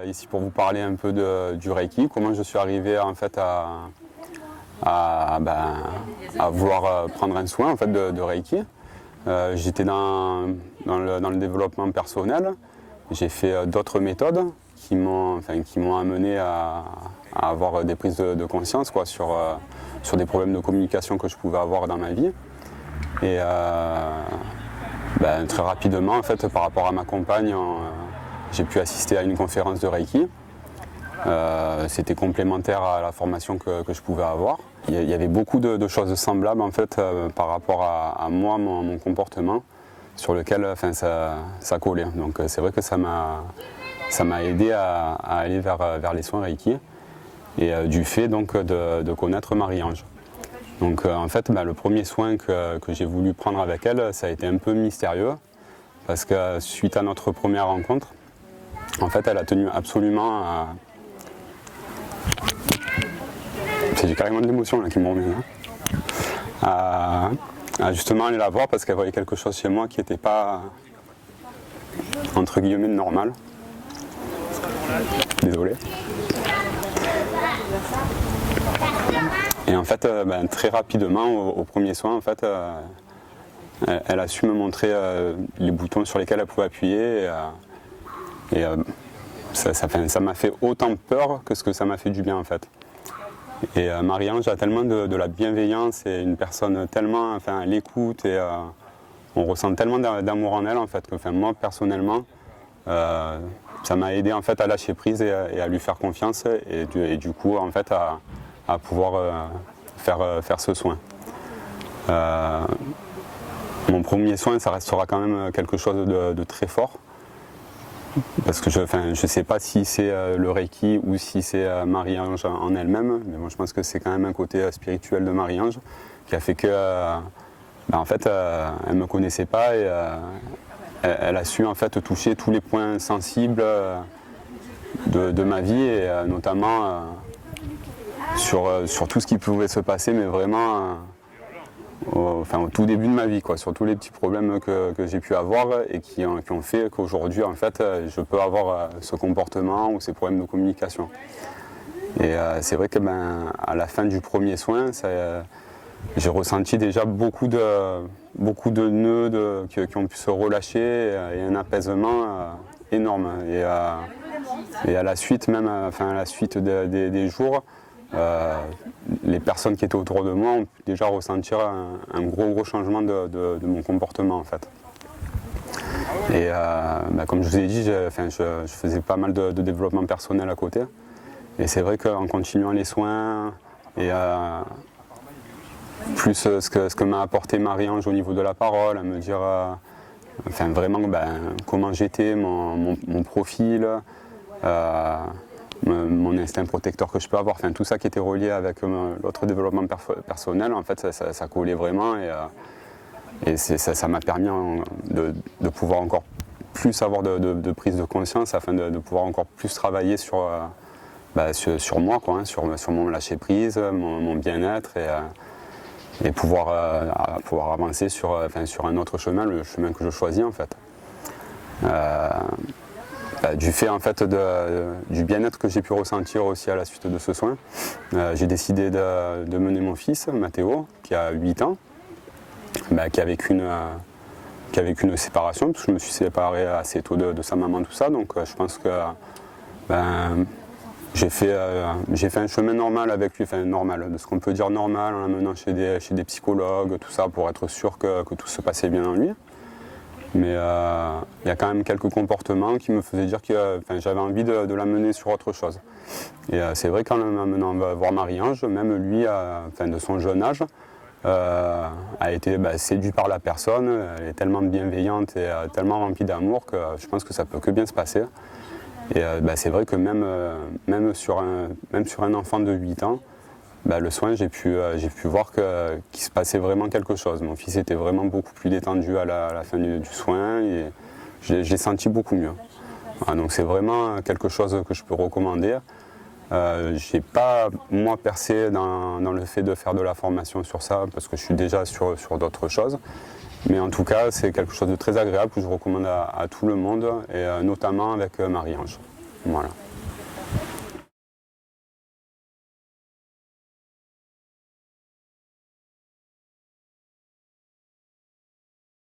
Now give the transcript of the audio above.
Ici pour vous parler un peu du Reiki, comment je suis arrivé en fait à vouloir prendre un soin en fait de Reiki. J'étais dans le développement personnel, j'ai fait d'autres méthodes qui m'ont amené à avoir des prises de conscience quoi, sur des problèmes de communication que je pouvais avoir dans ma vie. Et très rapidement en fait, par rapport à ma compagne, j'ai pu assister à une conférence de Reiki. C'était complémentaire à la formation que je pouvais avoir. Il y avait beaucoup de choses semblables en fait, par rapport à moi, mon comportement, sur lequel ça collait. Donc c'est vrai que ça m'a aidé à aller vers les soins Reiki et du fait donc, de connaître Marie-Ange. Donc en fait le premier soin que j'ai voulu prendre avec elle, ça a été un peu mystérieux parce que suite à notre première rencontre, en fait elle a tenu absolument j'ai carrément de l'émotion là qui me remet à justement aller la voir parce qu'elle voyait quelque chose chez moi qui n'était pas entre guillemets normal. Désolé. Et en fait, très rapidement, au premier soin, en fait, elle a su me montrer les boutons sur lesquels elle pouvait appuyer. Ça m'a fait autant peur que ce que ça m'a fait du bien, en fait. Et Marie-Ange a tellement de la bienveillance et une personne tellement, elle écoute et on ressent tellement d'amour en elle, en fait, que moi, personnellement, ça m'a aidé en fait à lâcher prise et à lui faire confiance et du coup en fait à pouvoir faire ce soin. Mon premier soin, ça restera quand même quelque chose de très fort parce que je ne sais pas si c'est le Reiki ou si c'est Marie-Ange en elle-même, mais bon, je pense que c'est quand même un côté spirituel de Marie-Ange qui a fait que en fait elle ne me connaissait pas et elle a su en fait toucher tous les points sensibles de ma vie et notamment sur tout ce qui pouvait se passer, mais vraiment au tout début de ma vie, quoi, sur tous les petits problèmes que j'ai pu avoir et qui ont fait qu'aujourd'hui en fait je peux avoir ce comportement ou ces problèmes de communication. Et c'est vrai que à la fin du premier soin, j'ai ressenti déjà beaucoup de nœuds qui ont pu se relâcher et un apaisement énorme. Et à la suite, même à la suite des jours, les personnes qui étaient autour de moi ont pu déjà ressentir un gros changement de mon comportement en fait. Et comme je vous ai dit, je faisais pas mal de développement personnel à côté. Et c'est vrai qu'en continuant les soins et plus ce que m'a apporté Marie-Ange au niveau de la parole, à me dire vraiment comment j'étais, mon profil, mon instinct protecteur que je peux avoir, tout ça qui était relié avec l'autre développement personnel, en fait ça collait vraiment et ça m'a permis de pouvoir encore plus avoir de prise de conscience afin de pouvoir encore plus travailler sur moi, quoi, hein, sur mon lâcher prise, mon bien-être et pouvoir avancer sur un autre chemin, le chemin que je choisis en fait. Du fait en fait du bien-être que j'ai pu ressentir aussi à la suite de ce soin, j'ai décidé de mener mon fils, Mathéo, qui a 8 ans, qui a vécu une séparation, parce que je me suis séparé assez tôt de sa maman, tout ça, donc je pense que j'ai fait un chemin normal avec lui, normal, de ce qu'on peut dire normal, en l'amenant chez des psychologues, tout ça, pour être sûr que tout se passait bien en lui. Mais il y a quand même quelques comportements qui me faisaient dire que j'avais envie de l'amener sur autre chose. Et c'est vrai qu'en l'amenant voir Marie-Ange, même lui, de son jeune âge, a été séduit par la personne. Elle est tellement bienveillante et tellement remplie d'amour que je pense que ça peut que bien se passer. Et c'est vrai que même sur un enfant de 8 ans, le soin, j'ai pu voir qu'il se passait vraiment quelque chose. Mon fils était vraiment beaucoup plus détendu à la fin du soin et j'ai senti beaucoup mieux. Voilà, donc c'est vraiment quelque chose que je peux recommander. J'ai pas, moi, percé dans le fait de faire de la formation sur ça parce que je suis déjà sur d'autres choses. Mais en tout cas, c'est quelque chose de très agréable que je recommande à tout le monde et notamment avec Marie-Ange. Voilà.